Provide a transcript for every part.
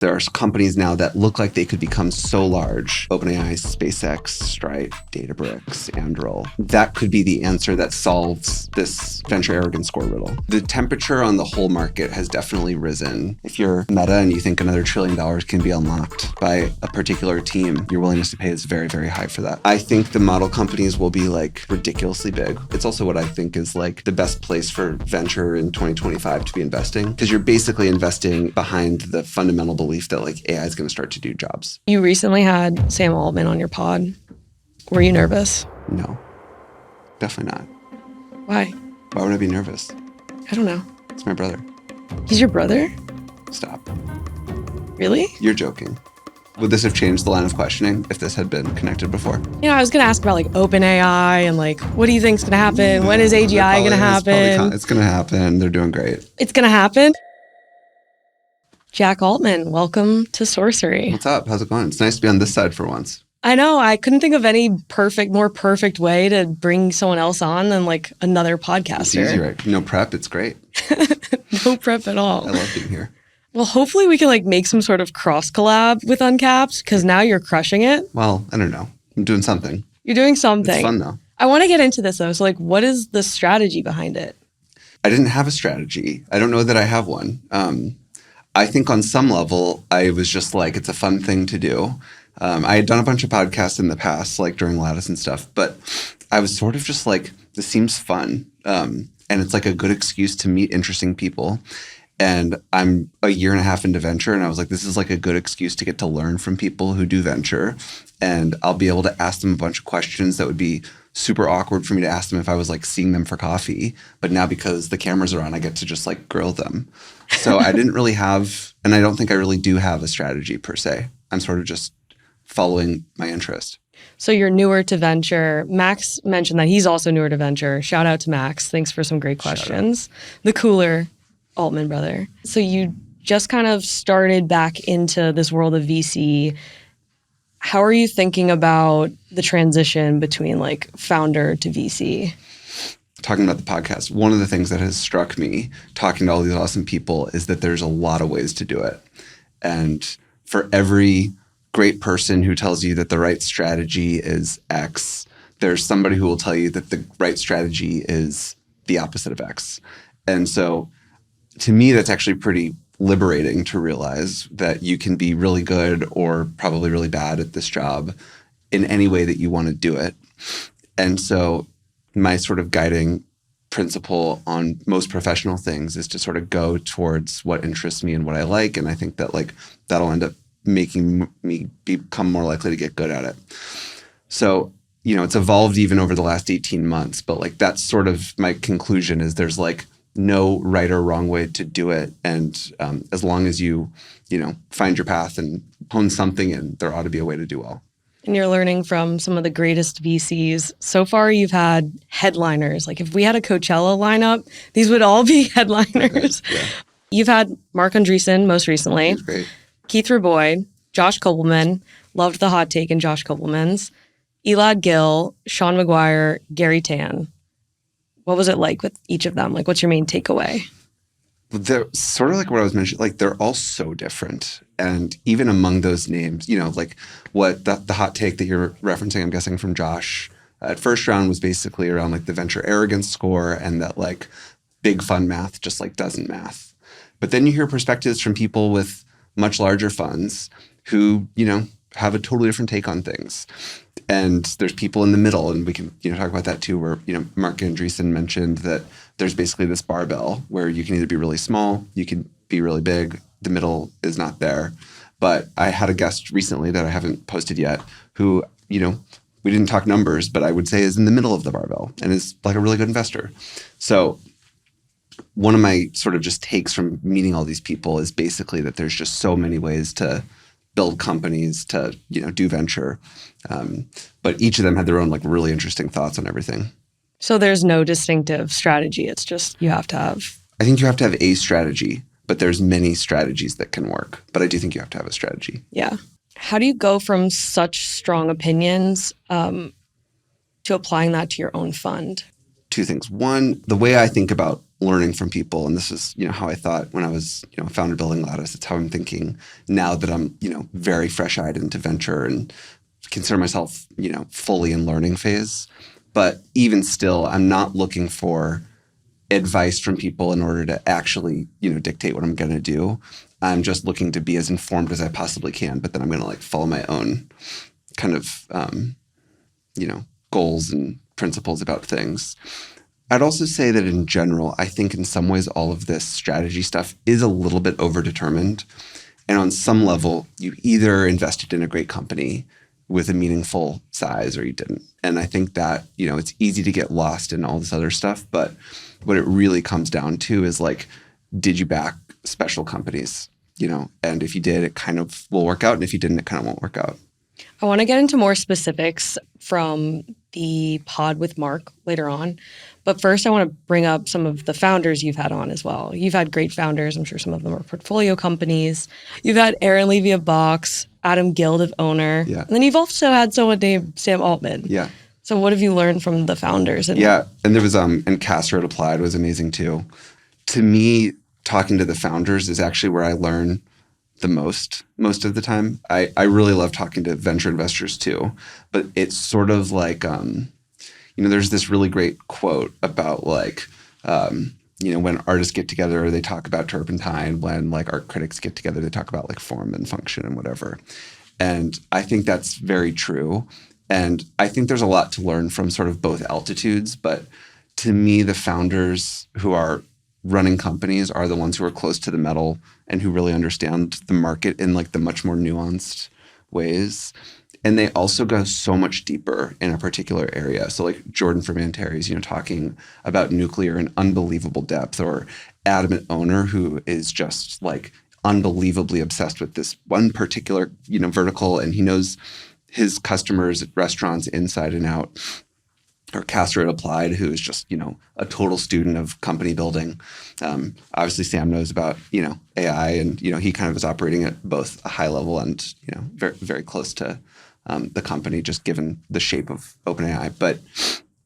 There are companies now that look like they could become so large. OpenAI, SpaceX, Stripe, Databricks, Anduril. That could be the answer that solves this venture arrogance score riddle. The temperature on the whole market has definitely risen. If you're Meta and you think another $1 trillion can be unlocked by a particular team, your willingness to pay is very, very high for that. I think the model companies will be like ridiculously big. It's also what I think is like the best place for venture in 2025 to be investing, because you're basically investing behind the fundamental belief that like AI is going to start to do jobs. You recently had Sam Altman on your pod. Were you nervous? No, definitely not. Why? Why would I be nervous? I don't know. It's my brother. He's your brother? Stop. Really? You're joking. Would this have changed the line of questioning if this had been connected before? You know, I was going to ask about like OpenAI and like, what do you think's going to happen? When is AGI going to happen? It's going to happen. They're doing great. It's going to happen? Jack Altman, welcome to Sorcery. What's up? How's it going? It's nice to be on this side for once. I know. I couldn't think of any more perfect way to bring someone else on than like another podcaster. It's easy, right? No prep. It's great. No prep at all. I love being here. Well, hopefully we can like make some sort of cross collab with Uncapped, because now you're crushing it. Well, I don't know. I'm doing something. You're doing something. It's fun though. I want to get into this though. So like, what is the strategy behind it? I didn't have a strategy. I don't know that I have one. I think on some level, I was just like, it's a fun thing to do. I had done a bunch of podcasts in the past, like during Lattice and stuff, but I was sort of just like, this seems fun. And it's like a good excuse to meet interesting people. And I'm a year and a half into venture, and I was like, this is like a good excuse to get to learn from people who do venture. And I'll be able to ask them a bunch of questions that would be super awkward for me to ask them if I was like seeing them for coffee. But now because the cameras are on, I get to just like grill them. So I didn't really have, and I don't think I really do have a strategy per se. I'm sort of just following my interest. So you're newer to venture. Max mentioned that he's also newer to venture. Shout out to Max. Thanks for some great questions. The cooler Altman brother. So you just kind of started back into this world of VC. How are you thinking about the transition between like founder to VC? Talking about the podcast, one of the things that has struck me talking to all these awesome people is that there's a lot of ways to do it. And for every great person who tells you that the right strategy is X, there's somebody who will tell you that the right strategy is the opposite of X. And so to me, that's actually pretty liberating to realize that you can be really good or probably really bad at this job in any way that you want to do it. And so my sort of guiding principle on most professional things is to sort of go towards what interests me and what I like. And I think that like that'll end up making me become more likely to get good at it. So, you know, it's evolved even over the last 18 months, but like that's sort of my conclusion is there's like no right or wrong way to do it. And as long as you find your path and hone something in, there ought to be a way to do well. And you're learning from some of the greatest VCs. So far, you've had headliners. Like if we had a Coachella lineup, these would all be headliners. Yeah. You've had Marc Andreessen most recently. He's great. Keith Rabois, Josh Kopelman. Loved the hot take in Josh Kopelman's. Elad Gil, Sean McGuire, Gary Tan. What was it like with each of them? Like, what's your main takeaway? They're sort of like what I was mentioning, like they're all so different. And even among those names, you know, like what the hot take that you're referencing, I'm guessing from Josh at first round was basically around like the venture arrogance score and that like big fun math just like doesn't math. But then you hear perspectives from people with much larger funds who, you know, have a totally different take on things. And there's people in the middle, and we can, you know, talk about that too, where, you know, Marc Andreessen mentioned that there's basically this barbell where you can either be really small, you can be really big, the middle is not there. But I had a guest recently that I haven't posted yet who, you know, we didn't talk numbers, but I would say is in the middle of the barbell and is like a really good investor. So one of my sort of just takes from meeting all these people is basically that there's just so many ways to build companies, to, you know, do venture. But each of them had their own like really interesting thoughts on everything. So there's no distinctive strategy. It's just you have to have. I think you have to have a strategy, but there's many strategies that can work. But I do think you have to have a strategy. Yeah. How do you go from such strong opinions to applying that to your own fund? Two things. One, the way I think about learning from people. And this is, how I thought when I was, a founder building Lattice. It's how I'm thinking now that I'm, very fresh-eyed into venture and consider myself, fully in learning phase. But even still, I'm not looking for advice from people in order to actually, dictate what I'm going to do. I'm just looking to be as informed as I possibly can, but then I'm going to follow my own kind of, goals and principles about things. I'd also say that in general, I think in some ways all of this strategy stuff is a little bit overdetermined. And on some level, you either invested in a great company with a meaningful size or you didn't. And I think that, it's easy to get lost in all this other stuff. But what it really comes down to is did you back special companies? And if you did, it kind of will work out. And if you didn't, it kind of won't work out. I want to get into more specifics from the pod with Marc later on. But first, I want to bring up some of the founders you've had on as well. You've had great founders. I'm sure some of them are portfolio companies. You've had Aaron Levie of Box, Adam Gil of Owner. Yeah. And then you've also had someone named Sam Altman. Yeah. So what have you learned from the founders? And there was, and Qasar Applied was amazing too. To me, talking to the founders is actually where I learn the most of the time. I really love talking to venture investors too, but it's sort of there's this really great quote about when artists get together, they talk about turpentine. When art critics get together, they talk about form and function and whatever. And I think that's very true. And I think there's a lot to learn from sort of both altitudes. But to me, the founders who are running companies are the ones who are close to the metal and who really understand the market in the much more nuanced ways. And they also go so much deeper in a particular area. So Jordan from Antares, talking about nuclear in unbelievable depth, or Adam at Owner, who is just unbelievably obsessed with this one particular, vertical, and he knows his customers at restaurants inside and out. Or Qasar Applied, who is just, a total student of company building. Obviously, Sam knows about, AI, and, he kind of is operating at both a high level and, very, very close to the company, just given the shape of OpenAI. But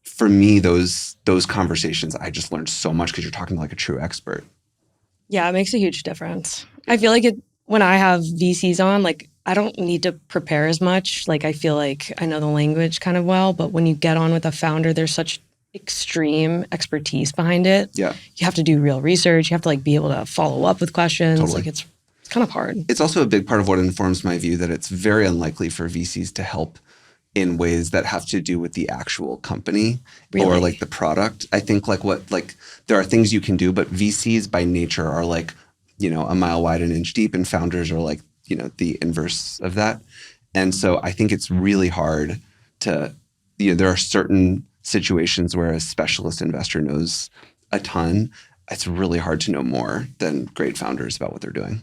for me, those conversations, I just learned so much because you're talking to a true expert. Yeah, it makes a huge difference. I feel when I have VCs on, I don't need to prepare as much. I feel I know the language kind of well, but when you get on with a founder, there's such extreme expertise behind it. Yeah. You have to do real research. You have to be able to follow up with questions. Totally. It's kind of hard. It's also a big part of what informs my view that it's very unlikely for VCs to help in ways that have to do with the actual company or the product. I think there are things you can do, but VCs by nature are a mile wide and inch deep, and founders are the inverse of that. And so I think it's really hard to, there are certain situations where a specialist investor knows a ton. It's really hard to know more than great founders about what they're doing.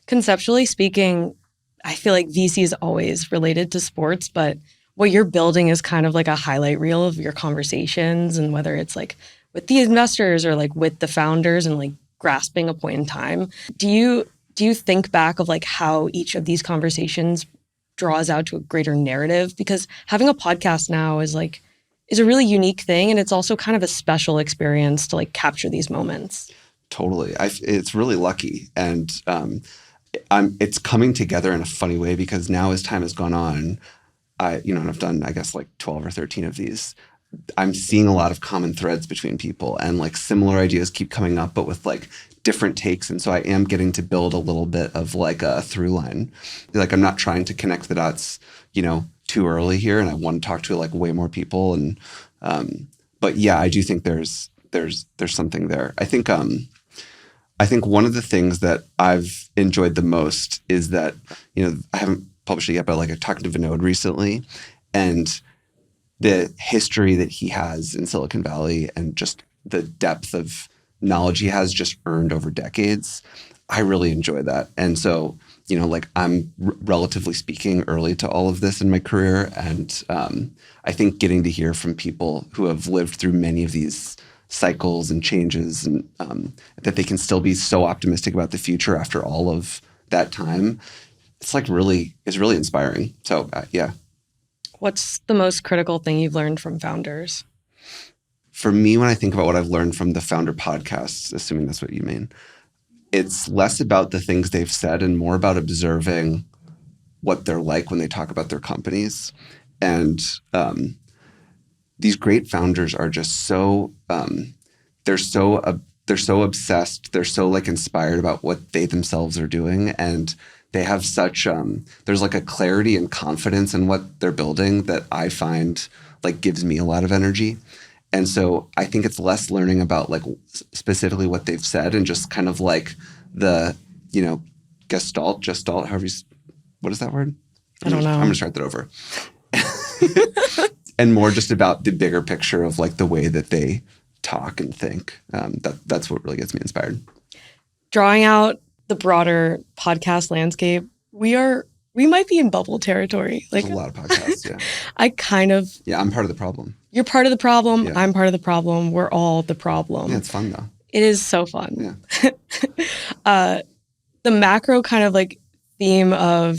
Conceptually speaking, I feel VC is always related to sports, but what you're building is kind of a highlight reel of your conversations, and whether it's with the investors or with the founders and grasping a point in time. Do you think back of how each of these conversations draws out to a greater narrative? Because having a podcast now is a really unique thing, and it's also kind of a special experience to capture these moments. Totally. It's really lucky. And it's coming together in a funny way because now as time has gone on, and I've done, I guess, 12 or 13 of these. I'm seeing a lot of common threads between people, and similar ideas keep coming up, but with different takes. And so I am getting to build a little bit of a through line. I'm not trying to connect the dots, too early here. And I want to talk to way more people. And, but yeah, I do think there's something there. I think one of the things that I've enjoyed the most is that, I haven't published it yet, but I'm talking to Vinod recently, and the history that he has in Silicon Valley and just the depth of knowledge he has just earned over decades. I really enjoy that. And so, I'm relatively speaking early to all of this in my career. And I think getting to hear from people who have lived through many of these cycles and changes, and that they can still be so optimistic about the future after all of that time, it's really inspiring. So yeah. What's the most critical thing you've learned from founders? for me, when I think about what I've learned from the founder podcasts, assuming that's what you mean, it's less about the things they've said and more about observing what they're like when they talk about their companies. And these great founders are just so they're so obsessed. They're so like inspired about what they themselves are doing, and they have such there's like a clarity and confidence in what they're building that I find like gives me a lot of energy. And so I think it's less learning about like specifically what they've said and just kind of like the, gestalt, what is that word? I don't know. I'm going to start that over. And more just about the bigger picture of like the way that they talk and think. That's what really gets me inspired. Drawing out the broader podcast landscape, we might be in bubble territory. There's a lot of podcasts, yeah. Yeah, I'm part of the problem. You're part of the problem. Yeah. I'm part of the problem. We're all the problem. Yeah, it's fun though. It is so fun. Yeah. The macro kind of like theme of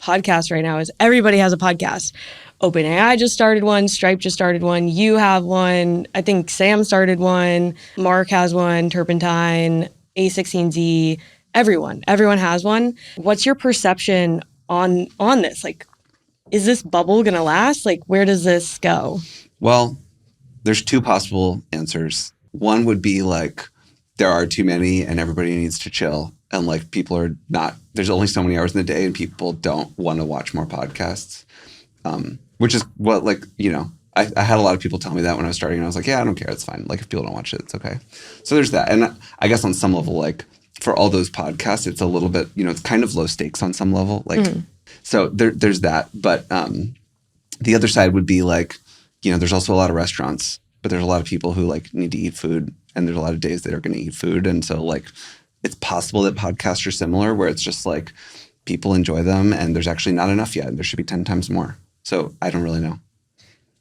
podcasts right now is everybody has a podcast. OpenAI just started one. Stripe just started one. You have one. I think Sam started one. Marc has one. Turpentine, A16Z. Everyone has one. What's your perception on this? Like, is this bubble going to last? Like, where does this go? Well, there's two possible answers. One would be like, there are too many and everybody needs to chill. And like there's only so many hours in the day and people don't want to watch more podcasts. Which is what I had a lot of people tell me that when I was starting and I was like, yeah, I don't care. It's fine. Like if people don't watch it, it's okay. So there's that. And I guess on some level, like for all those podcasts, it's a little bit, it's kind of low stakes on some level. Like, So there's that. But the other side would be like, there's also a lot of restaurants, but there's a lot of people who like need to eat food and there's a lot of days that are going to eat food. And so like, it's possible that podcasts are similar where it's just like people enjoy them and there's actually not enough yet. And there should be 10 times more. So I don't really know.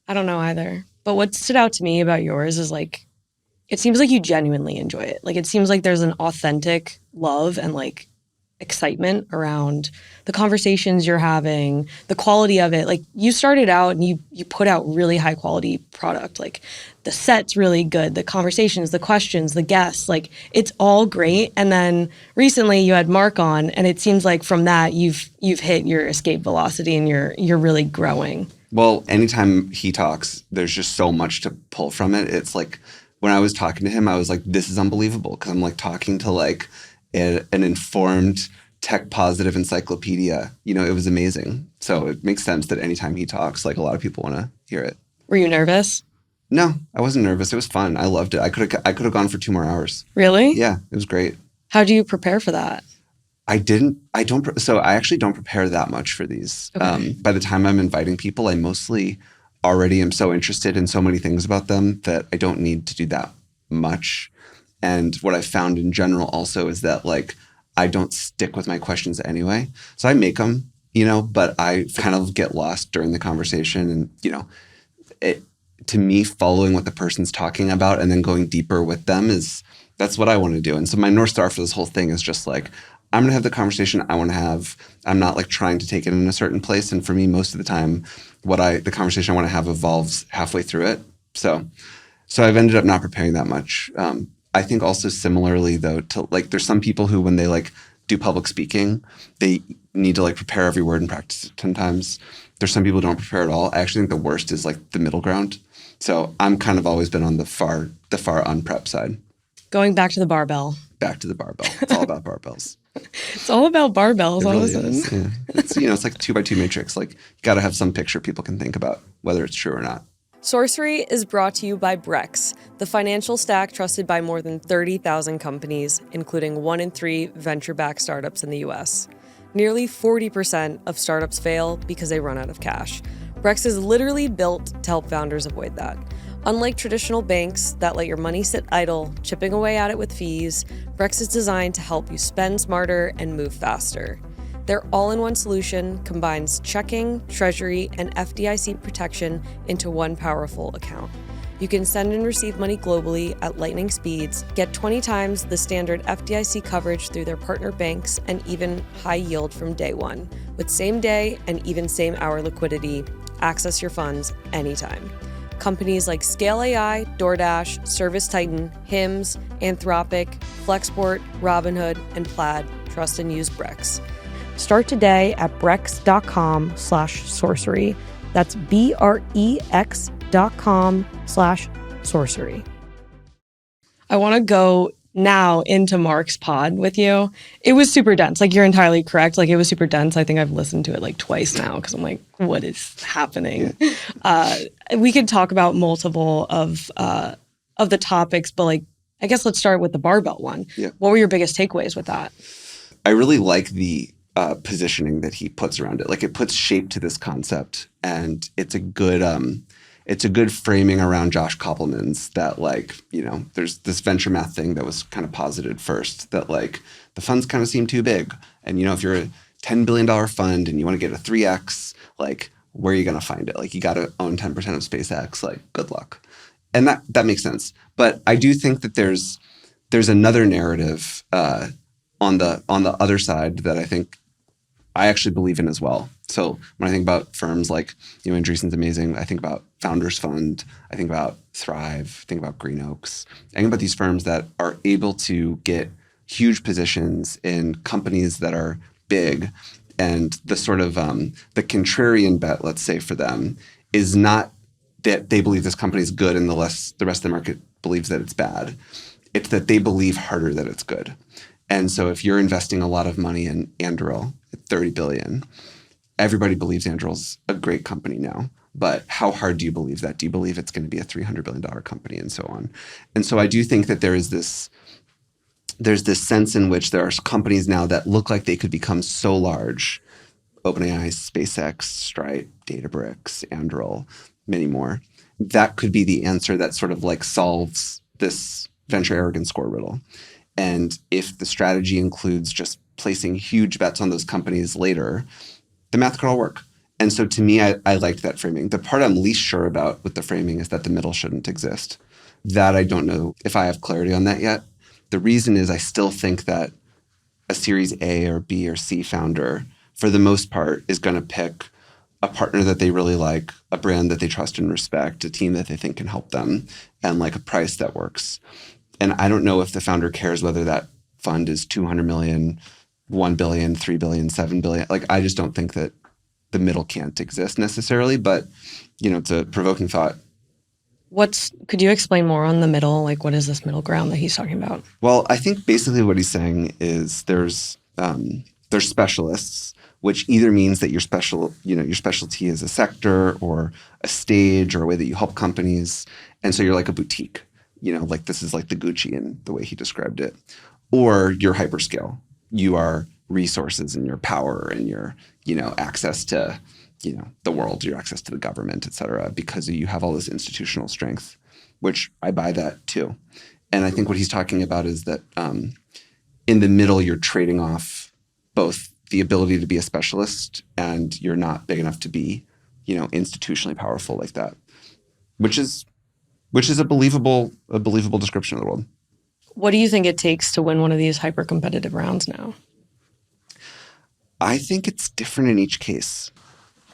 I don't know either. But what stood out to me about yours is like, it seems like you genuinely enjoy it. Like, it seems like there's an authentic love and like excitement around the conversations you're having, the quality of it. Like, you started out and you put out really high quality product. Like, the set's really good, the conversations, the questions, the guests, like it's all great. And then recently you had Marc on, and it seems like from that you've hit your escape velocity and you're really growing. Well, anytime he talks, there's just so much to pull from it. It's like when I was talking to him, I was like, this is unbelievable because I'm like talking to like an informed, tech positive encyclopedia. It was amazing. So it makes sense that anytime he talks, like a lot of people want to hear it. Were you nervous? No, I wasn't nervous. It was fun. I loved it. I could have gone for 2 more hours. Really? Yeah, it was great. How do you prepare for that? So I actually don't prepare that much for these. Okay. By the time I'm inviting people, I mostly already am so interested in so many things about them that I don't need to do that much. And what I found in general also is that like, I don't stick with my questions anyway. So I make them, but I kind of get lost during the conversation and, to me, following what the person's talking about and then going deeper with them that's what I want to do. And so my North Star for this whole thing is just like, I'm going to have the conversation I want to have. I'm not like trying to take it in a certain place. And for me, most of the time, the conversation I want to have evolves halfway through it. So I've ended up not preparing that much. I think also similarly though, to like, there's some people who, when they like do public speaking, they need to like prepare every word and practice it 10 times. There's some people who don't prepare at all. I actually think the worst is like the middle ground. So I'm kind of always been on the far unprep side. Going back to the barbell. Back to the barbell. It's all about barbells. It's all about barbells all of a sudden. Yeah. It's it's like 2x2 matrix. Like you got to have some picture people can think about whether it's true or not. Sorcery is brought to you by Brex, the financial stack trusted by more than 30,000 companies, including 1 in 3 venture-backed startups in the US. Nearly 40% of startups fail because they run out of cash. Brex is literally built to help founders avoid that. Unlike traditional banks that let your money sit idle, chipping away at it with fees, Brex is designed to help you spend smarter and move faster. Their all-in-one solution combines checking, treasury, and FDIC protection into one powerful account. You can send and receive money globally at lightning speeds, get 20 times the standard FDIC coverage through their partner banks, and even high yield from day one. With same-day and even same-hour liquidity, access your funds anytime. Companies like Scale AI, DoorDash, ServiceTitan, Hims, Anthropic, Flexport, Robinhood, and Plaid trust and use Brex. Start today at brex.com/sorcery. That's BREX.com/sorcery. I want to go now into Marc's pod with you. It was super dense. Like, you're entirely correct. Like, it was super dense. I think I've listened to it like twice now because I'm like, what is happening? We could talk about multiple of the topics, but like, I guess let's start with the barbell one. Yeah. What were your biggest takeaways with that? I really like the positioning that he puts around it. Like, it puts shape to this concept, and it's a good framing around Josh Kopelman's that, like, you know, there's this venture math thing that was kind of posited first that, like, the funds kind of seem too big. And, you know, if you're a $10 billion fund and you want to get a 3X, like, where are you going to find it? Like, you got to own 10% of SpaceX, like, good luck. And that makes sense. But I do think that there's another narrative on the other side that I think I actually believe in as well. So when I think about firms like, you know, Andreessen's amazing. I think about Founders Fund. I think about Thrive. I think about Green Oaks. I think about these firms that are able to get huge positions in companies that are big. And the sort of the contrarian bet, let's say, for them is not that they believe this company is good and the rest of the market believes that it's bad. It's that they believe harder that it's good. And so if you're investing a lot of money in Anduril at $30 billion, everybody believes Anduril's a great company now. But how hard do you believe that? Do you believe it's going to be a $300 billion company and so on? And so I do think that there's this sense in which there are companies now that look like they could become so large. OpenAI, SpaceX, Stripe, Databricks, Anduril, many more. That could be the answer that sort of like solves this venture arrogance score riddle. And if the strategy includes just placing huge bets on those companies later, the math could all work. And so to me, I liked that framing. The part I'm least sure about with the framing is that the middle shouldn't exist. That I don't know if I have clarity on that yet. The reason is I still think that a Series A or B or C founder, for the most part, is going to pick a partner that they really like, a brand that they trust and respect, a team that they think can help them, and like a price that works. And I don't know if the founder cares whether that fund is 200 million, 1 billion, 3 billion, 7 billion. Like, I just don't think that the middle can't exist necessarily, but, you know, it's a provoking thought. Could you explain more on the middle? Like, what is this middle ground that he's talking about? Well, I think basically what he's saying is there's specialists, which either means that your specialty is a sector or a stage or a way that you help companies. And so you're like a boutique. You know, like this is like the Gucci in the way he described it. Or you're hyperscale. You are resources and your power and your, you know, access to, you know, the world, your access to the government, et cetera, because you have all this institutional strength, which I buy that too. And I think what he's talking about is that in the middle, you're trading off both the ability to be a specialist and you're not big enough to be, you know, institutionally powerful like that, which is a believable description of the world. What do you think it takes to win one of these hyper-competitive rounds now? I think it's different in each case.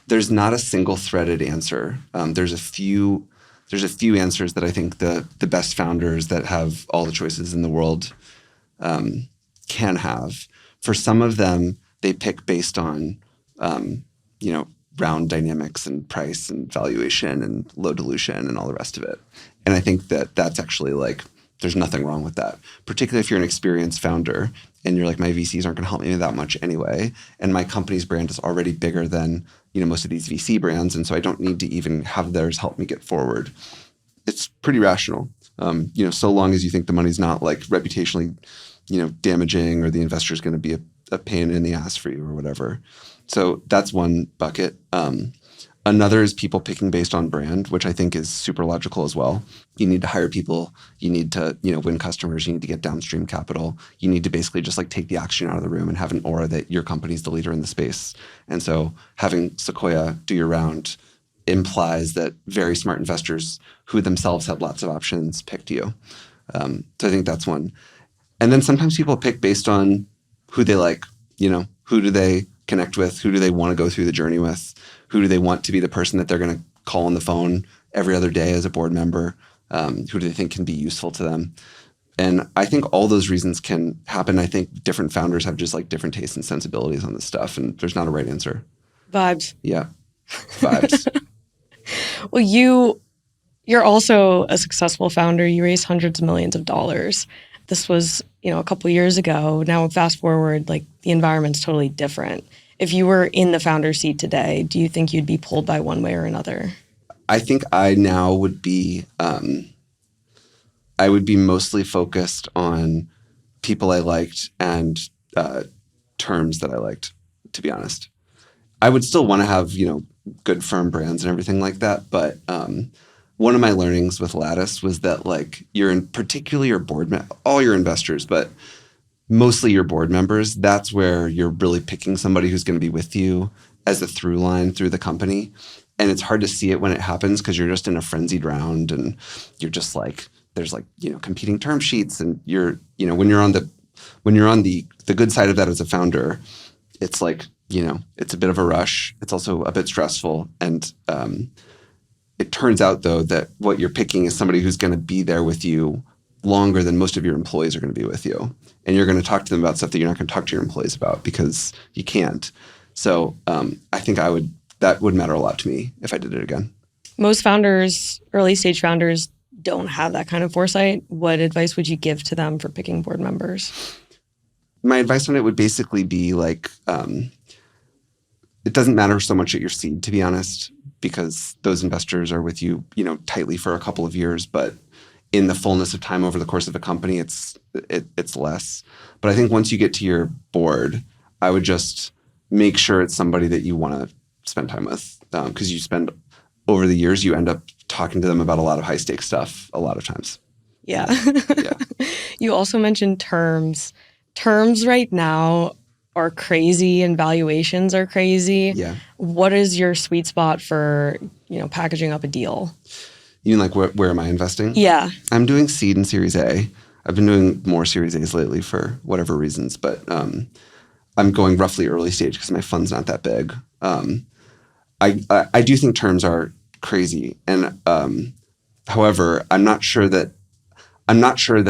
There's not a single-threaded answer. There's a few answers that I think the best founders that have all the choices in the world can have. For some of them, they pick based on, you know, round dynamics and price and valuation and low dilution and all the rest of it. And I think that that's actually like, there's nothing wrong with that, particularly if you're an experienced founder and you're like, my VCs aren't going to help me that much anyway. And my company's brand is already bigger than, you know, most of these VC brands. And so I don't need to even have theirs help me get forward. It's pretty rational, you know, so long as you think the money's not like reputationally, you know, damaging or the investor's going to be a pain in the ass for you or whatever. So that's one bucket. Another is people picking based on brand, which I think is super logical as well. You need to hire people. You need to, you know, win customers. You need to get downstream capital. You need to basically just like take the oxygen out of the room and have an aura that your company's the leader in the space. And so having Sequoia do your round implies that very smart investors who themselves have lots of options picked you. So I think that's one. And then sometimes people pick based on who they like, you know, who do they connect with? Who do they want to go through the journey with? Who do they want to be the person that they're going to call on the phone every other day as a board member? Who do they think can be useful to them? And I think all those reasons can happen. I think different founders have just like different tastes and sensibilities on this stuff, and there's not a right answer. Vibes. Yeah, vibes. Well, you're also a successful founder. You raised hundreds of millions of dollars. This was, a couple years ago. Now, fast forward, like the environment's totally different. If you were in the founder seat today, do you think you'd be pulled by one way or another? I think I now would be, I would be mostly focused on people I liked and terms that I liked, to be honest. I would still want to have, good firm brands and everything like that. But one of my learnings with Lattice was that like particularly your board, all your investors, but mostly your board members, that's where you're really picking somebody who's going to be with you as a through line through the company. And it's hard to see it when it happens because you're just in a frenzied round and you're just like, there's like, competing term sheets and you're, when you're on the good side of that as a founder, it's like, it's a bit of a rush. It's also a bit stressful. And it turns out, though, that what you're picking is somebody who's going to be there with you longer than most of your employees are going to be with you. And you're going to talk to them about stuff that you're not going to talk to your employees about because you can't. So I think that would matter a lot to me if I did it again. Most founders, early stage founders, don't have that kind of foresight. What advice would you give to them for picking board members? My advice on it would basically be like, it doesn't matter so much at your seed, to be honest, because those investors are with you, tightly for a couple of years. But in the fullness of time over the course of a company, it's less. But I think once you get to your board, I would just make sure it's somebody that you want to spend time with, because over the years, you end up talking to them about a lot of high stakes stuff a lot of times. Yeah. Yeah. You also mentioned terms. Terms right now are crazy and valuations are crazy. Yeah. What is your sweet spot for, packaging up a deal? You mean like where am I investing? Yeah. I'm doing seed and Series A. I've been doing more Series A's lately for whatever reasons, but I'm going roughly early stage because my fund's not that big. I do think terms are crazy, and however, I'm not sure that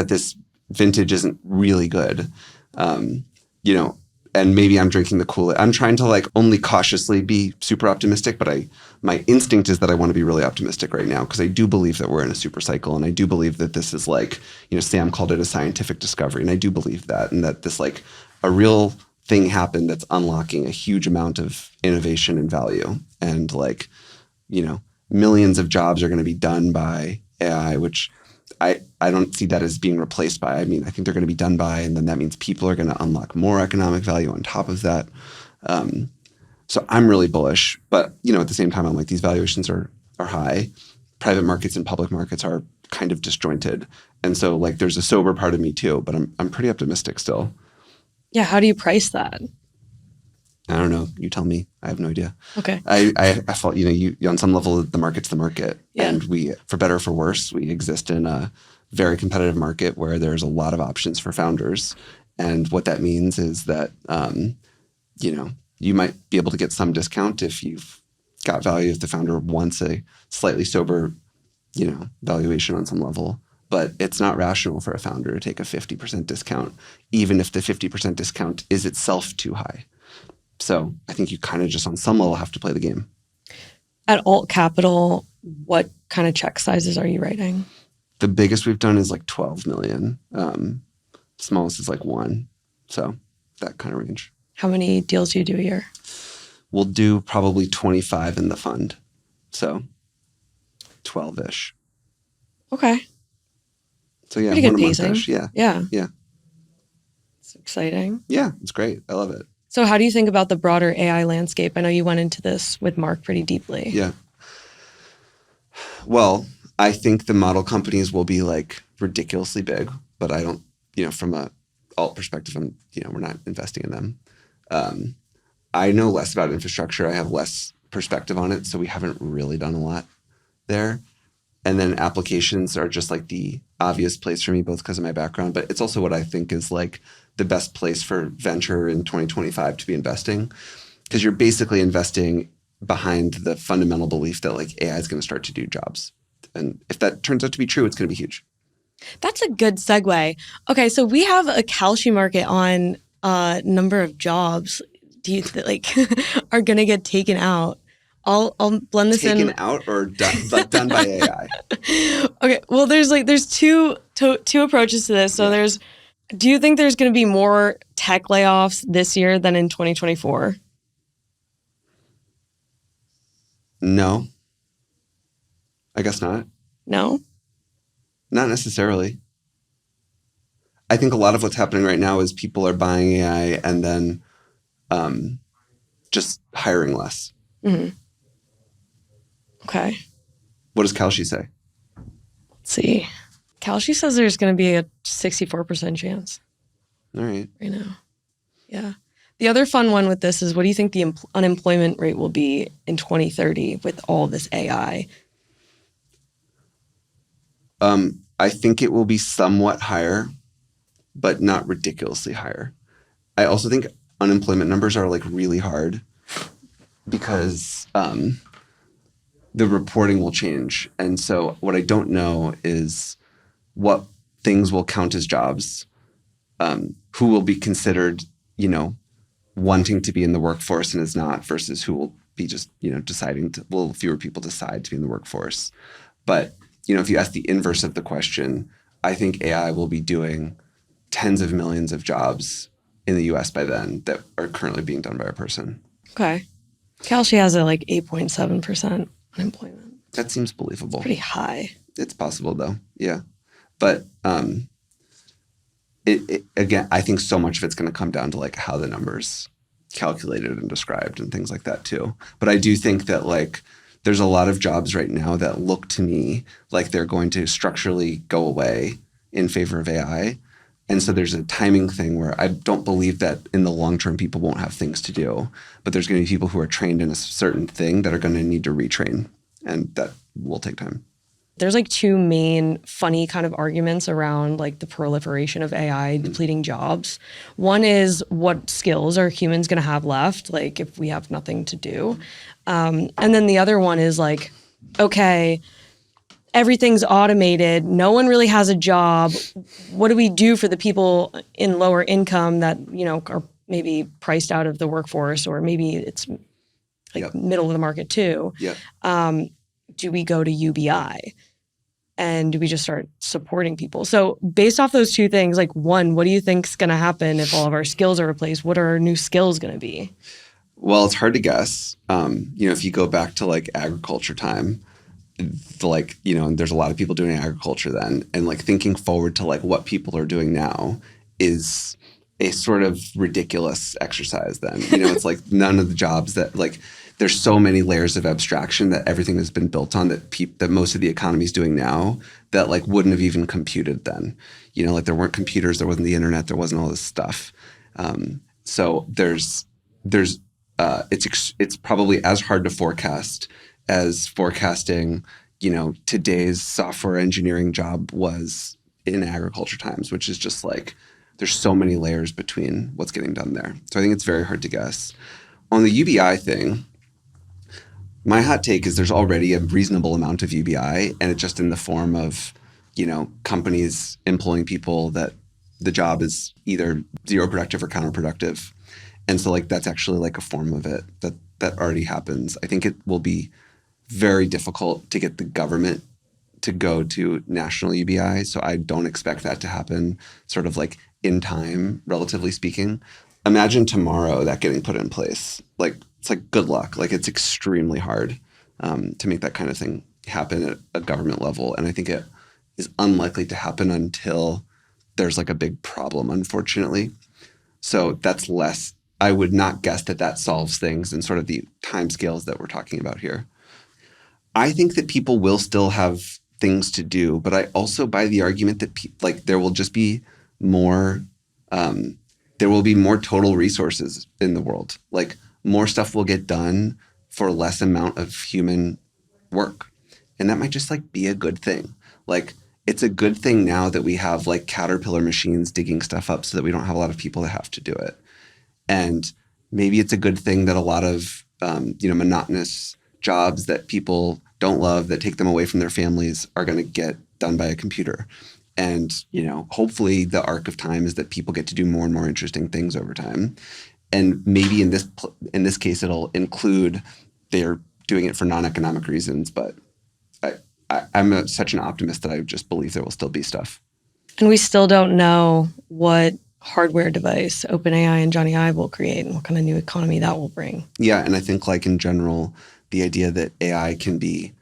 this vintage isn't really good. And maybe I'm drinking the Kool-Aid. I'm trying to like only cautiously be super optimistic, but my instinct is that I want to be really optimistic right now because I do believe that we're in a super cycle, and I do believe that this is like, Sam called it a scientific discovery, and I do believe that, and that this like a real thing happened that's unlocking a huge amount of innovation and value, and like, millions of jobs are going to be done by AI, which I don't see that as being replaced by. I mean, I think they're going to be done by, and then that means people are going to unlock more economic value on top of that. So I'm really bullish, but at the same time, I'm like, these valuations are high. Private markets and public markets are kind of disjointed, and so like there's a sober part of me too. But I'm pretty optimistic still. Yeah. How do you price that? I don't know. You tell me. I have no idea. Okay. I felt, you on some level, the market's the market. Yeah. And we, for better or for worse, we exist in a very competitive market where there's a lot of options for founders. And what that means is that, you might be able to get some discount if you've got value, if the founder wants a slightly sober, valuation on some level. But it's not rational for a founder to take a 50% discount, even if the 50% discount is itself too high. So I think you kind of just on some level have to play the game. At Alt Capital, what kind of check sizes are you writing? The biggest we've done is like 12 million. Smallest is like 1. So that kind of range. How many deals do you do a year? We'll do probably 25 in the fund. So 12-ish. Okay. So yeah, pretty good one a pacing. month-ish. Yeah. Yeah. Yeah. It's exciting. Yeah, it's great. I love it. So how do you think about the broader AI landscape? I know you went into this with Marc pretty deeply. Yeah. Well, I think the model companies will be like ridiculously big, but I don't, from a alt perspective, we're not investing in them. I know less about infrastructure. I have less perspective on it, so we haven't really done a lot there. And then applications are just like the obvious place for me, both because of my background, but it's also what I think is like the best place for venture in 2025 to be investing, because you're basically investing behind the fundamental belief that like AI is going to start to do jobs. And if that turns out to be true, it's going to be huge. That's a good segue. Okay, so we have a Kalshi market on number of jobs. Do you are going to get taken out? I'll blend this in. Taken out or done by AI? Okay, well, there's two approaches to this. So do you think there's going to be more tech layoffs this year than in 2024? No. I guess not. No? Not necessarily. I think a lot of what's happening right now is people are buying AI and then just hiring less. Mm-hmm. Okay. What does Kalshi say? Let's see. Kalshi says there's going to be a 64% chance. All right. Right now. Yeah. The other fun one with this is, what do you think the unemployment rate will be in 2030 with all this AI? I think it will be somewhat higher, but not ridiculously higher. I also think unemployment numbers are like really hard because the reporting will change. And so what I don't know is what things will count as jobs, who will be considered, wanting to be in the workforce and is not, versus who will be just, deciding to, will fewer people decide to be in the workforce. But, if you ask the inverse of the question, I think AI will be doing tens of millions of jobs in the US by then that are currently being done by a person. Okay. Kalshi has a 8.7% unemployment. That seems believable. Pretty high. It's possible though. Yeah. But again, I think so much of it's going to come down to how the numbers calculated and described and things like that too. But I do think that there's a lot of jobs right now that look to me like they're going to structurally go away in favor of AI. And so there's a timing thing where I don't believe that in the long term people won't have things to do, but there's going to be people who are trained in a certain thing that are going to need to retrain, and that will take time. There's two main funny kind of arguments around the proliferation of AI depleting jobs. One is, what skills are humans going to have left, if we have nothing to do? And then the other one is okay, everything's automated. No one really has a job. What do we do for the people in lower income that, are maybe priced out of the workforce, or maybe it's middle of the market too? Yeah. Do we go to UBI? And do we just start supporting people? So based off those two things, one, what do you think is going to happen if all of our skills are replaced? What are our new skills going to be? Well, it's hard to guess. If you go back to agriculture time, there's a lot of people doing agriculture then, and thinking forward to what people are doing now is a sort of ridiculous exercise then. It's none of the jobs that there's so many layers of abstraction that everything has been built on that most of the economy is doing now that wouldn't have even computed then. There weren't computers, there wasn't the internet, there wasn't all this stuff. So it's probably as hard to forecast as forecasting, today's software engineering job was in agriculture times, which is just there's so many layers between what's getting done there. So I think it's very hard to guess. On the UBI thing, my hot take is there's already a reasonable amount of UBI, and it's just in the form of, companies employing people that the job is either zero productive or counterproductive. And so that's actually a form of it that already happens. I think it will be very difficult to get the government to go to national UBI. So I don't expect that to happen sort of in time, relatively speaking. Imagine tomorrow that getting put in place. It's good luck. It's extremely hard to make that kind of thing happen at a government level. And I think it is unlikely to happen until there's a big problem, unfortunately. So that's less. I would not guess that solves things in sort of the timescales that we're talking about here. I think that people will still have things to do, but I also buy the argument that there will just be more. There will be more total resources in the world. More stuff will get done for less amount of human work, and that might just be a good thing. It's a good thing now that we have Caterpillar machines digging stuff up, so that we don't have a lot of people that have to do it. And maybe it's a good thing that a lot of monotonous jobs that people don't love, that take them away from their families, are going to get done by a computer. And, hopefully the arc of time is that people get to do more and more interesting things over time. And maybe in this case, it'll include they're doing it for non-economic reasons. But I'm such an optimist that I just believe there will still be stuff. And we still don't know what hardware device OpenAI and Johnny Ive will create and what kind of new economy that will bring. Yeah, and I think in general, the idea that AI can be,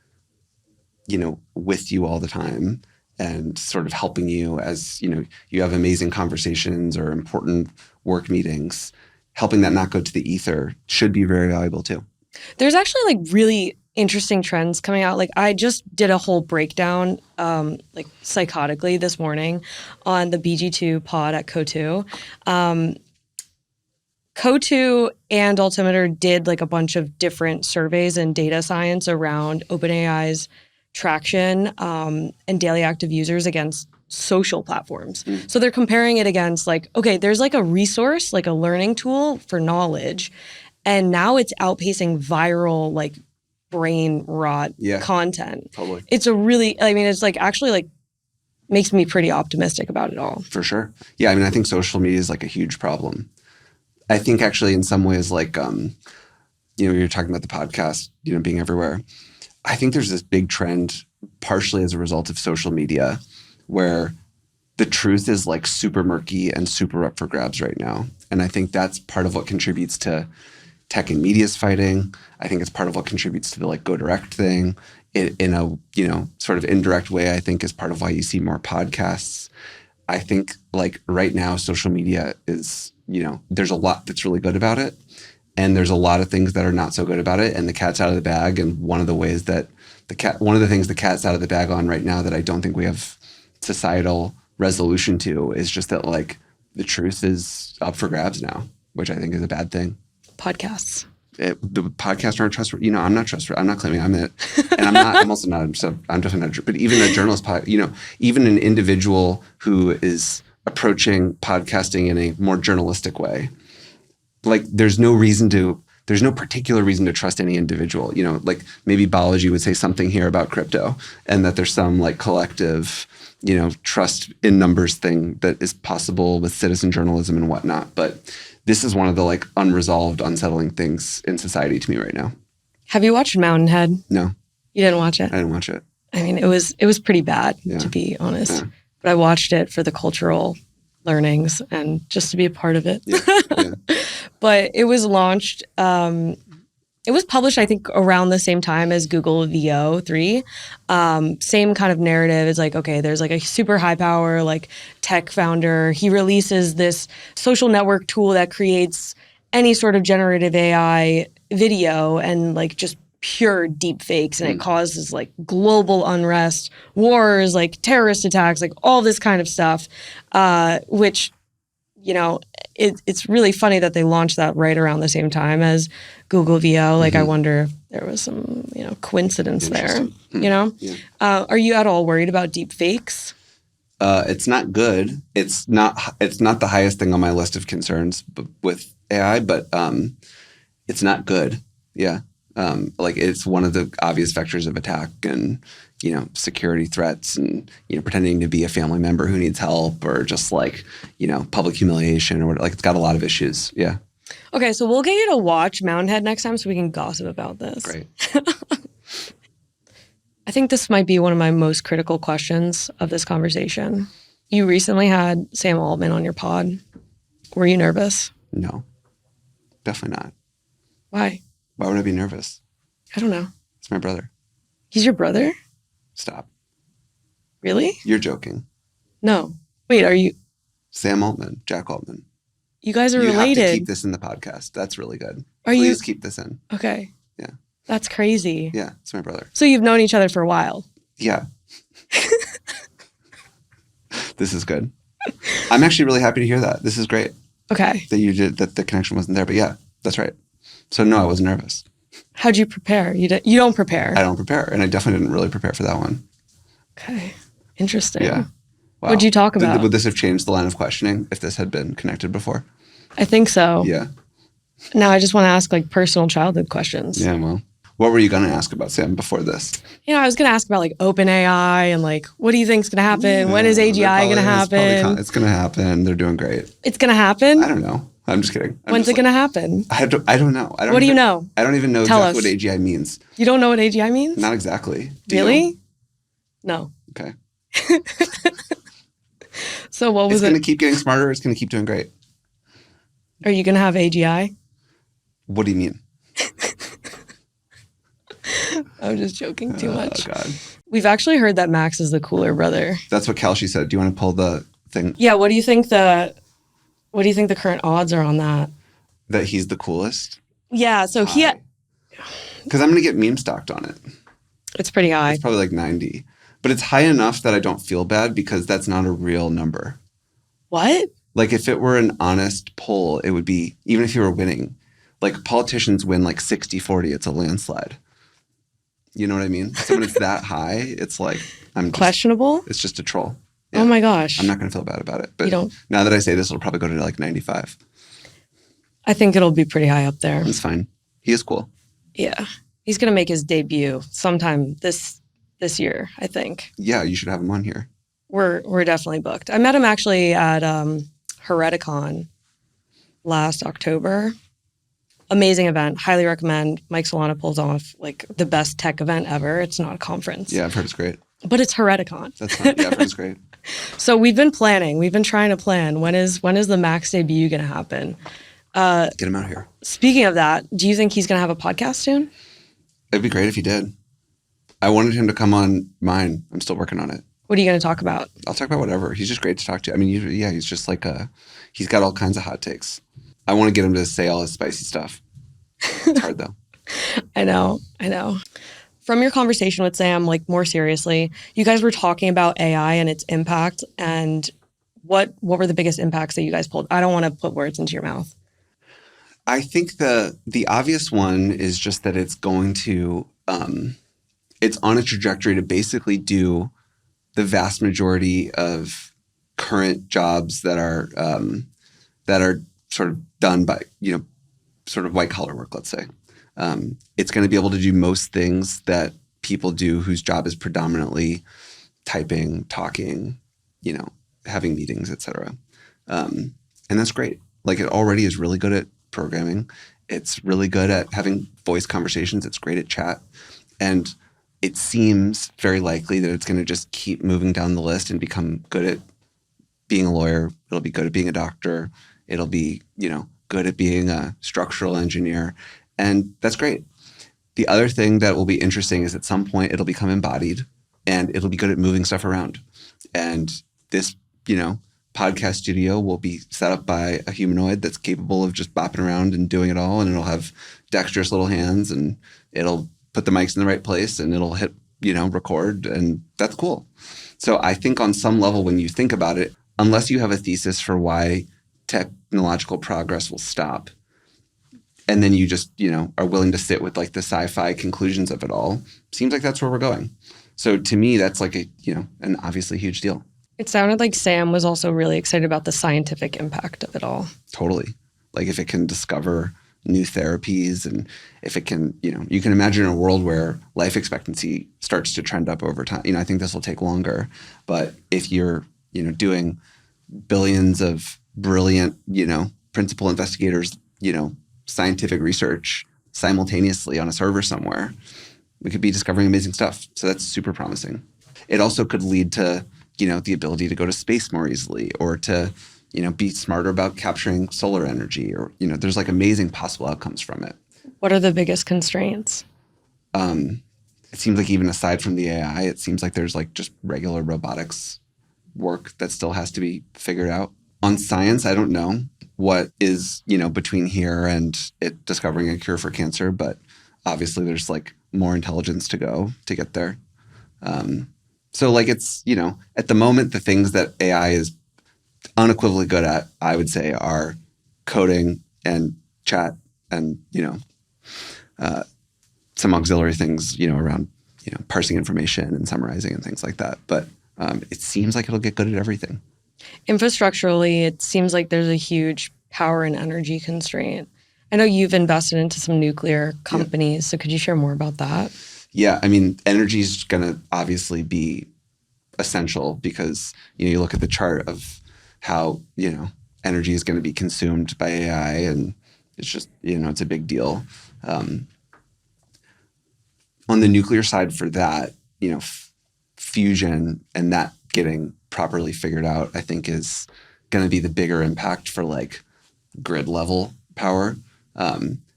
with you all the time and sort of helping you as, you have amazing conversations or important work meetings, helping that not go to the ether should be very valuable too. There's actually really interesting trends coming out. I just did a whole breakdown, psychotically this morning on the BG2 pod at Co2. Co2 and Altimeter did a bunch of different surveys and data science around OpenAI's traction and daily active users against social platforms. So they're comparing it against there's a resource, a learning tool for knowledge, and now it's outpacing viral brain rot content. Totally. It's a really, it's actually makes me pretty optimistic about it all. For sure. Yeah, I think social media is a huge problem. I think actually in some ways you're talking about the podcast, being everywhere. I think there's this big trend, partially as a result of social media, where the truth is super murky and super up for grabs right now. And I think that's part of what contributes to tech and media's fighting. I think it's part of what contributes to the go direct thing in a, sort of indirect way. I think is part of why you see more podcasts. I think right now, social media is, there's a lot that's really good about it. And there's a lot of things that are not so good about it. And the cat's out of the bag. And one of the things the cat's out of the bag on right now that I don't think we have societal resolution to is just that the truth is up for grabs now, which I think is a bad thing. Podcasts. The podcasts aren't trustworthy. I'm not trustworthy. I'm not claiming I'm it. And I'm also not, so I'm definitely not, but even a journalist, even an individual who is approaching podcasting in a more journalistic way, there's no particular reason to trust any individual. Maybe biology would say something here about crypto and that there's some collective, trust in numbers thing that is possible with citizen journalism and whatnot. But this is one of the unresolved, unsettling things in society to me right now. Have you watched Mountainhead? No. You didn't watch it? I didn't watch it. It was pretty bad, to be honest. Yeah. But I watched it for the cultural learnings and just to be a part of it. Yeah. But it was launched, it was published, I think, around the same time as Google VO3. Same kind of narrative. It's there's a super high power, tech founder. He releases this social network tool that creates any sort of generative AI video and just pure deep fakes. And it causes global unrest, wars, terrorist attacks, all this kind of stuff, which, it's really funny that they launched that right around the same time as Google VO. I wonder if there was some, coincidence there, Yeah. Are you at all worried about deep fakes? It's not good. It's not the highest thing on my list of concerns with AI, but it's not good. Yeah. It's one of the obvious vectors of attack and, security threats and, pretending to be a family member who needs help or just public humiliation or whatever. It's got a lot of issues. Yeah. Okay. So we'll get you to watch Mountainhead next time so we can gossip about this. Great. I think this might be one of my most critical questions of this conversation. You recently had Sam Altman on your pod. Were you nervous? No, definitely not. Why? Why would I be nervous? I don't know. It's my brother. He's your brother? Stop. Really? You're joking. No. Wait, are you? Sam Altman, Jack Altman. You guys are related. You have to keep this in the podcast. That's really good. Please keep this in. Okay. Yeah. That's crazy. Yeah, it's my brother. So you've known each other for a while? Yeah. This is good. I'm actually really happy to hear that. This is great. Okay. That the connection wasn't there, but yeah, that's right. So no, I wasn't nervous. How'd you prepare? You don't prepare. I don't prepare, and I definitely didn't really prepare for that one. Okay. Interesting. Yeah. Wow. What'd you talk about? Would this have changed the line of questioning if this had been connected before? I think so. Yeah. Now I just want to ask like personal childhood questions. Yeah, well, what were you going to ask about Sam before this? I was going to ask about like open AI and like, what do you think's going to happen? When is AGI going to happen? It's going to happen. They're doing great. It's going to happen? I don't know. I'm just kidding. When's it going to happen? I don't know. What do you know? I don't even know Tell exactly us. what AGI means. You don't know what AGI means? Not exactly. Do Really? you? No. Okay. So what was It's going to keep getting smarter. It's going to keep doing great. Are you going to have AGI? What do you mean? I'm just joking too much. Oh, God. We've actually heard that Max is the cooler brother. That's what Kelsey said. Do you want to pull the thing? Yeah, what do you think the current odds are on that? That he's the coolest? Yeah, so Because I'm going to get meme stocked on it. It's pretty high. It's probably like 90. But it's high enough that I don't feel bad because that's not a real number. What? Like if it were an honest poll, it would be, even if you were winning, like politicians win like 60-40, it's a landslide. You know what I mean? So when it's that high, it's like, questionable? It's just a troll. Yeah. Oh my gosh. I'm not going to feel bad about it. But you don't? Now that I say this, it'll probably go to like 95. I think it'll be pretty high up there. It's fine. He is cool. Yeah. He's going to make his debut sometime this year, I think. Yeah, you should have him on here. We're definitely booked. I met him actually at Hereticon last October. Amazing event. Highly recommend. Mike Solana pulls off like the best tech event ever. It's not a conference. Yeah, I've heard it's great. But it's Hereticon. That's not, yeah, I've heard it's great. So we've been planning. We've been trying to plan. When is the Max debut going to happen? Get him out here. Speaking of that, do you think he's going to have a podcast soon? It'd be great if he did. I wanted him to come on mine. I'm still working on it. What are you going to talk about? I'll talk about whatever. He's just great to talk to. I mean, yeah, he's just like he's got all kinds of hot takes. I want to get him to say all his spicy stuff. It's hard though. I know. From your conversation with Sam, like more seriously, you guys were talking about AI and its impact, and what were the biggest impacts that you guys pulled? I don't want to put words into your mouth. I think the obvious one is just that it's going to it's on a trajectory to basically do the vast majority of current jobs that are sort of done by, sort of white collar work, let's say. It's going to be able to do most things that people do whose job is predominantly typing, talking, having meetings, et cetera. And that's great. Like it already is really good at programming. It's really good at having voice conversations. It's great at chat. And it seems very likely that it's going to just keep moving down the list and become good at being a lawyer. It'll be good at being a doctor. It'll be, good at being a structural engineer. And that's great. The other thing that will be interesting is at some point it'll become embodied and it'll be good at moving stuff around. And this, podcast studio will be set up by a humanoid that's capable of just bopping around and doing it all. And it'll have dexterous little hands and it'll put the mics in the right place and it'll hit, record. And that's cool. So I think on some level, when you think about it, unless you have a thesis for why technological progress will stop, and then you just, are willing to sit with like the sci-fi conclusions of it all, seems like that's where we're going. So to me, that's like an obviously huge deal. It sounded like Sam was also really excited about the scientific impact of it all. Totally. Like if it can discover new therapies and if it can, you can imagine a world where life expectancy starts to trend up over time. I think this will take longer, but if you're, doing billions of brilliant, principal investigators, scientific research simultaneously on a server somewhere, we could be discovering amazing stuff. So that's super promising. It also could lead to, the ability to go to space more easily or to, be smarter about capturing solar energy or, there's like amazing possible outcomes from it. What are the biggest constraints? It seems like even aside from the AI, it seems like there's like just regular robotics work that still has to be figured out. On science, I don't know what is, between here and it discovering a cure for cancer, but obviously there's like more intelligence to go to get there. So like it's, at the moment, the things that AI is unequivocally good at, I would say, are coding and chat and, some auxiliary things, around, parsing information and summarizing and things like that. But it seems like it'll get good at everything. Infrastructurally, it seems like there's a huge power and energy constraint. I know you've invested into some nuclear companies, so could you share more about that? Yeah, I mean, energy is going to obviously be essential because, you look at the chart of how, energy is going to be consumed by AI, and it's just, it's a big deal. On the nuclear side for that, fusion and that getting properly figured out, I think is going to be the bigger impact for like grid level power.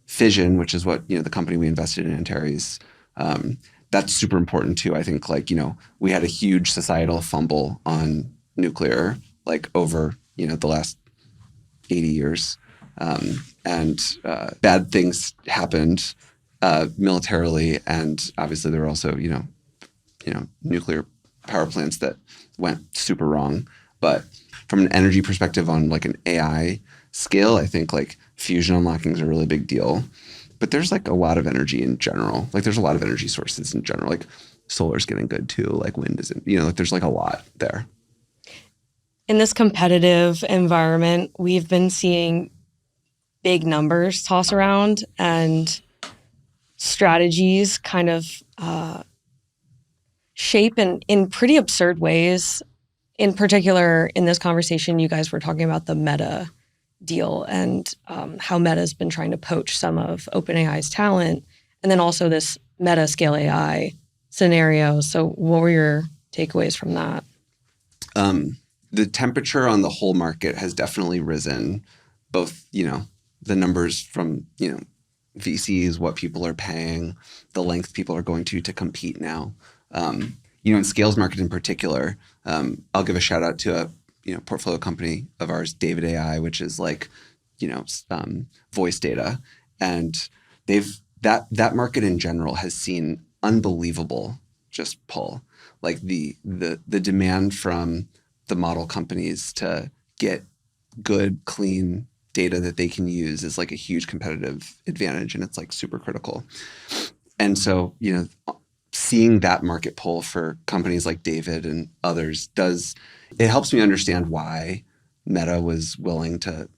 Fission, which is what, the company we invested in, Antares, that's super important too. I think we had a huge societal fumble on nuclear, like over, the last 80 years. And bad things happened militarily. And obviously there were also, nuclear power plants that went super wrong. But from an energy perspective on like an AI scale, I think like fusion unlocking is a really big deal. But there's like a lot of energy in general. Like there's a lot of energy sources in general. Like solar's getting good too. Like wind isn't, like there's like a lot there. In this competitive environment, we've been seeing big numbers toss around and strategies kind of shape in pretty absurd ways. In particular, in this conversation, you guys were talking about the Meta deal and how Meta's been trying to poach some of OpenAI's talent, and then also this Meta scale AI scenario. So what were your takeaways from that? The temperature on the whole market has definitely risen, both, the numbers from, VCs, what people are paying, the length people are going to compete now. In scales market in particular, I'll give a shout out to a portfolio company of ours, David AI, which is like, voice data. And that market in general has seen unbelievable just pull. Like the demand from the model companies to get good, clean data that they can use is like a huge competitive advantage, and it's like super critical. And so, seeing that market pull for companies like David and others it helps me understand why Meta was willing to,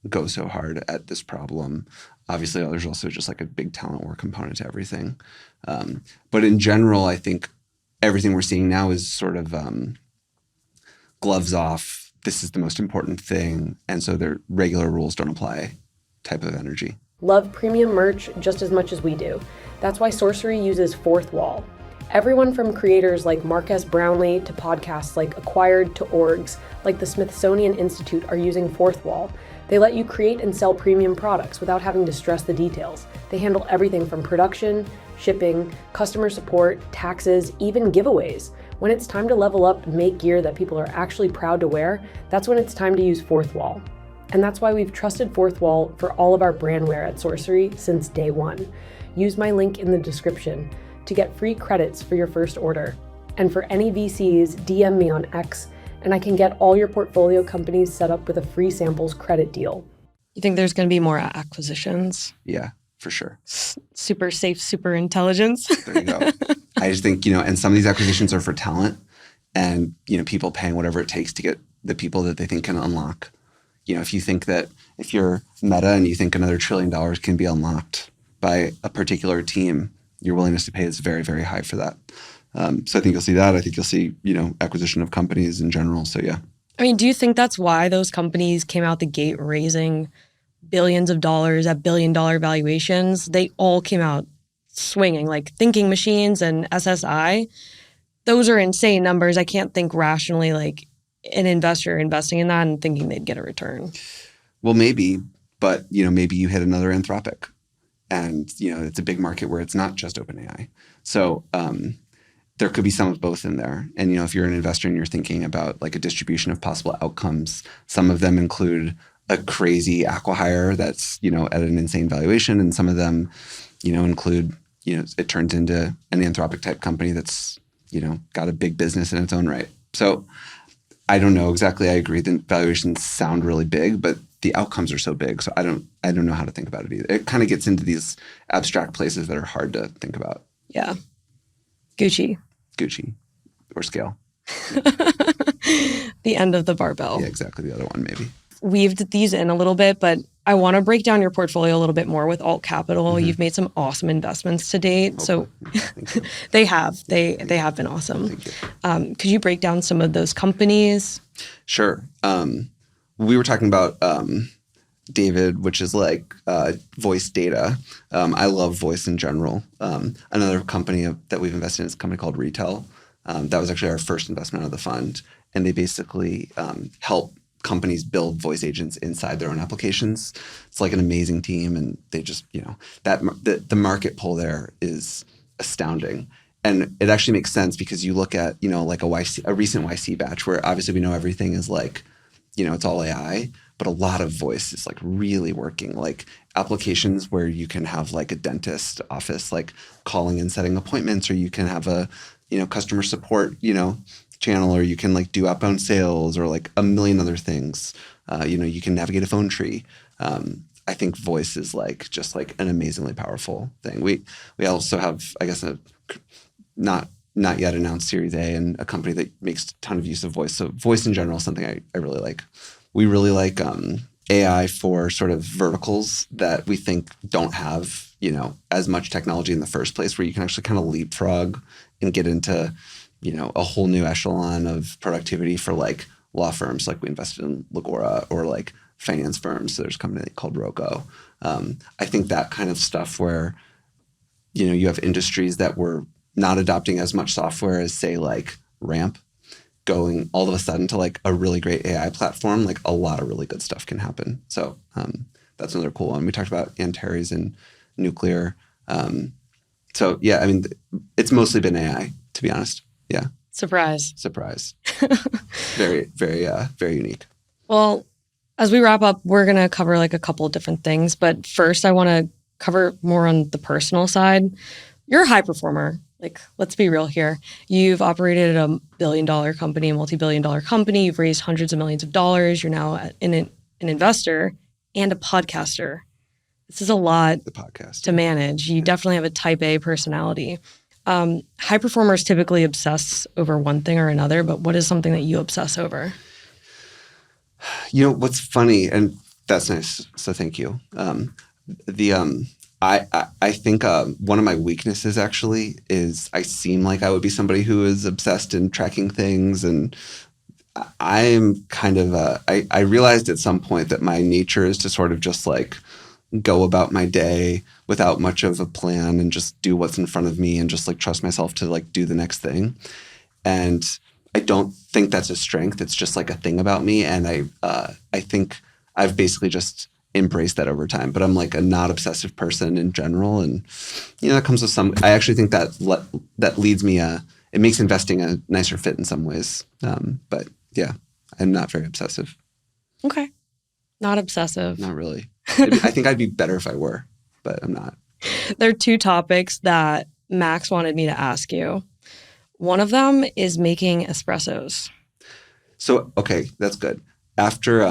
go so hard at this problem. Obviously, there's also just like a big talent war component to everything. But in general, I think everything we're seeing now is sort of gloves off. This is the most important thing. And so their regular rules don't apply type of energy. Love premium merch just as much as we do. That's why Sorcery uses Fourth Wall. Everyone from creators like Marques Brownlee to podcasts like Acquired to orgs like the Smithsonian Institute are using Fourth Wall. They let you create and sell premium products without having to stress the details. They handle everything from production, shipping, customer support, taxes, even giveaways. When it's time to level up and make gear that people are actually proud to wear, that's when it's time to use Fourth Wall. And that's why we've trusted Fourth Wall for all of our brand wear at Sorcery since day one. Use my link in the description to get free credits for your first order. And for any VCs, DM me on X, and I can get all your portfolio companies set up with a free samples credit deal. You think there's going to be more acquisitions? Yeah, for sure. Super safe, super intelligence. There you go. I just think, and some of these acquisitions are for talent and, people paying whatever it takes to get the people that they think can unlock. If you think that if you're Meta and you think another $1 trillion can be unlocked by a particular team, your willingness to pay is very, very high for that. So I think you'll see that. I think you'll see, acquisition of companies in general. So yeah. I mean, do you think that's why those companies came out the gate raising billions of dollars at billion-dollar valuations? They all came out swinging, like Thinking Machines and SSI. Those are insane numbers. I can't think rationally like an investor investing in that and thinking they'd get a return. Well, maybe, but maybe you hit another Anthropic, and it's a big market where it's not just OpenAI. So there could be some of both in there. And if you're an investor and you're thinking about like a distribution of possible outcomes, some of them include a crazy acqui-hire that's at an insane valuation, and some of them include it turns into an Anthropic type company that's got a big business in its own right. So I don't know exactly. I agree. The valuations sound really big, but the outcomes are so big. So I don't know how to think about it either. It kind of gets into these abstract places that are hard to think about. Yeah. Gucci Or scale. The end of the barbell. Yeah, exactly. The other one, maybe. weaved these in a little bit, but I want to break down your portfolio a little bit more with alt capital. You've made some awesome investments to date. So they have been awesome. Could you break down some of those companies? Sure. We were talking about David, which is like voice data. I love voice in general. Another company that we've invested in is a company called Retell. That was actually our first investment of the fund. And they basically help companies build voice agents inside their own applications. It's like an amazing team, and they just, that the market pull there is astounding. And it actually makes sense because you look at, like a recent YC batch where obviously we know everything is like, it's all AI, but a lot of voice is like really working. Like applications where you can have like a dentist office, like calling and setting appointments, or you can have a, customer support, channel, or you can like do outbound sales or like a million other things. You can navigate a phone tree. I think voice is like just like an amazingly powerful thing. We also have, I guess, a not yet announced Series A and a company that makes a ton of use of voice. So voice in general is something I really like. We really like AI for sort of verticals that we think don't have, as much technology in the first place, where you can actually kind of leapfrog and get into, a whole new echelon of productivity for like law firms. Like we invested in Legora, or like finance firms. So there's a company called Roco. I think that kind of stuff where, you have industries that were not adopting as much software as, say, like Ramp, going all of a sudden to like a really great AI platform, like a lot of really good stuff can happen. So that's another cool one. We talked about Antares and nuclear. So yeah, I mean, it's mostly been AI, to be honest. Yeah. Surprise. Very, very, very unique. Well, as we wrap up, we're going to cover like a couple of different things. But first, I want to cover more on the personal side. You're a high performer. Like, let's be real here. You've operated a $1 billion company, a multi-billion-dollar company. You've raised hundreds of millions of dollars. You're now an investor and a podcaster. This is a lot to manage. You definitely have a type A personality. High performers typically obsess over one thing or another, but what is something that you obsess over? What's funny, and that's nice, so thank you. I think one of my weaknesses actually is I seem like I would be somebody who is obsessed in tracking things, and I'm kind of I realized at some point that my nature is to sort of just like go about my day without much of a plan and just do what's in front of me and just like trust myself to like do the next thing. And I don't think that's a strength. It's just like a thing about me. And I think I've basically just embraced that over time. But I'm like a not obsessive person in general. And, that comes with some, I actually think that leads me, it makes investing a nicer fit in some ways. But yeah, I'm not very obsessive. Okay. Not obsessive. Not really. I think I'd be better if I were, but I'm not. There are two topics that Max wanted me to ask you. One of them is making espressos. So, okay, that's good. After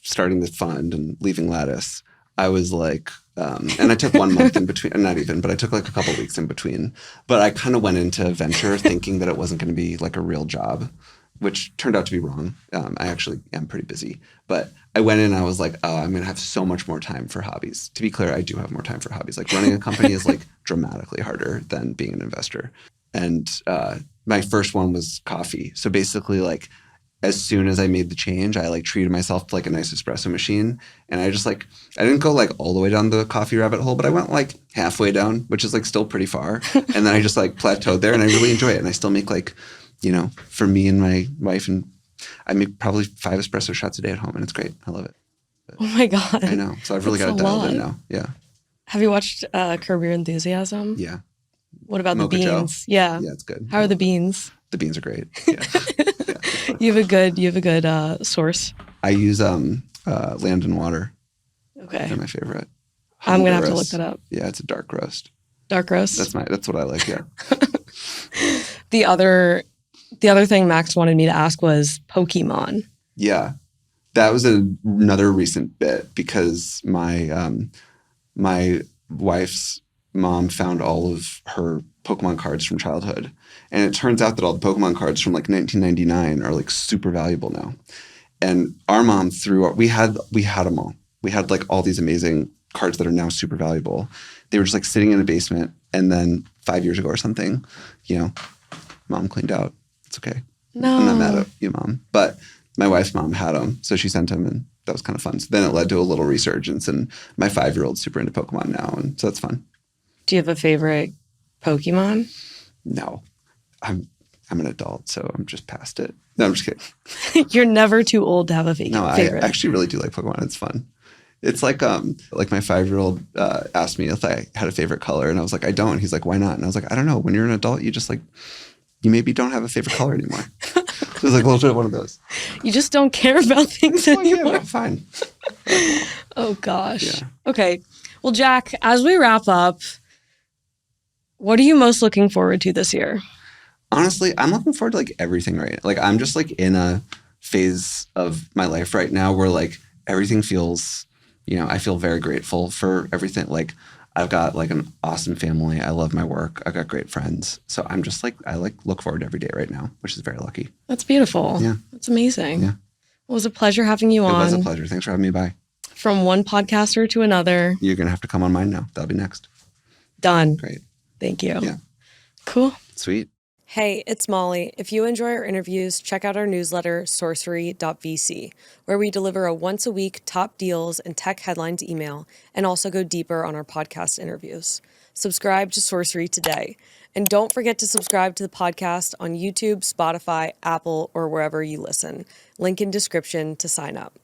starting the fund and leaving Lattice, I was like, and I took 1 month in between, not even, but I took like a couple of weeks in between. But I kind of went into venture thinking that it wasn't going to be like a real job, which turned out to be wrong. I actually am pretty busy. But I went in and I was like, oh, I'm going to have so much more time for hobbies. To be clear, I do have more time for hobbies. Like running a company is like dramatically harder than being an investor. And my first one was coffee. So basically like as soon as I made the change, I like treated myself to like a nice espresso machine. And I just like, I didn't go like all the way down the coffee rabbit hole, but I went like halfway down, which is like still pretty far. And then I just like plateaued there and I really enjoy it. And I still make like, for me and my wife, and I make probably 5 espresso shots a day at home, and it's great. I love it. But oh my God. I know. So I've really got it dialed in now. Yeah. Have you watched Curb Your Enthusiasm? Yeah. What about Mocha the beans? Joe? Yeah. Yeah, it's good. How are the beans? The beans are great. Yeah. Yeah. You have a good source. I use Land and Water. Okay. They're my favorite. I'm gonna have to look that up. Yeah, it's a dark roast. Dark roast? That's what I like, yeah. The other thing Max wanted me to ask was Pokémon. Yeah. That was another recent bit because my wife's mom found all of her Pokemon cards from childhood. And it turns out that all the Pokemon cards from like 1999 are like super valuable now. And our mom we had them all. We had like all these amazing cards that are now super valuable. They were just like sitting in a basement. And then 5 years ago or something, mom cleaned out. It's okay. No. I'm not mad at you, mom. But my wife's mom had them. So she sent them, and that was kind of fun. So then it led to a little resurgence, and my 5-year-old's super into Pokemon now. And so that's fun. Do you have a favorite Pokemon? No, I'm an adult, so I'm just past it. No, I'm just kidding. You're never too old to have a favorite. No, I actually really do like Pokemon. It's fun. It's like my 5-year-old asked me if I had a favorite color, and I was like, I don't. He's like, why not? And I was like, I don't know. When you're an adult, you just like, you maybe don't have a favorite color anymore. So it was like a little bit of one of those. You just don't care about things anymore. Yeah, fine. Oh gosh. Yeah. Okay. Well, Jack, as we wrap up, what are you most looking forward to this year? Honestly, I'm looking forward to like everything right now. Like I'm just like in a phase of my life right now where like everything feels, I feel very grateful for everything. Like I've got like an awesome family. I love my work. I've got great friends. So I'm just like, I like look forward to every day right now, which is very lucky. That's beautiful. Yeah. That's amazing. Yeah. Well, it was a pleasure having you on. It was a pleasure. Thanks for having me by. From one podcaster to another. You're going to have to come on mine now. That'll be next. Done. Great. Thank you. Yeah. Cool. Sweet. Hey, it's Molly. If you enjoy our interviews, check out our newsletter, sorcery.vc, where we deliver a once-a-week top deals and tech headlines email and also go deeper on our podcast interviews. Subscribe to Sorcery today. And don't forget to subscribe to the podcast on YouTube, Spotify, Apple, or wherever you listen. Link in description to sign up.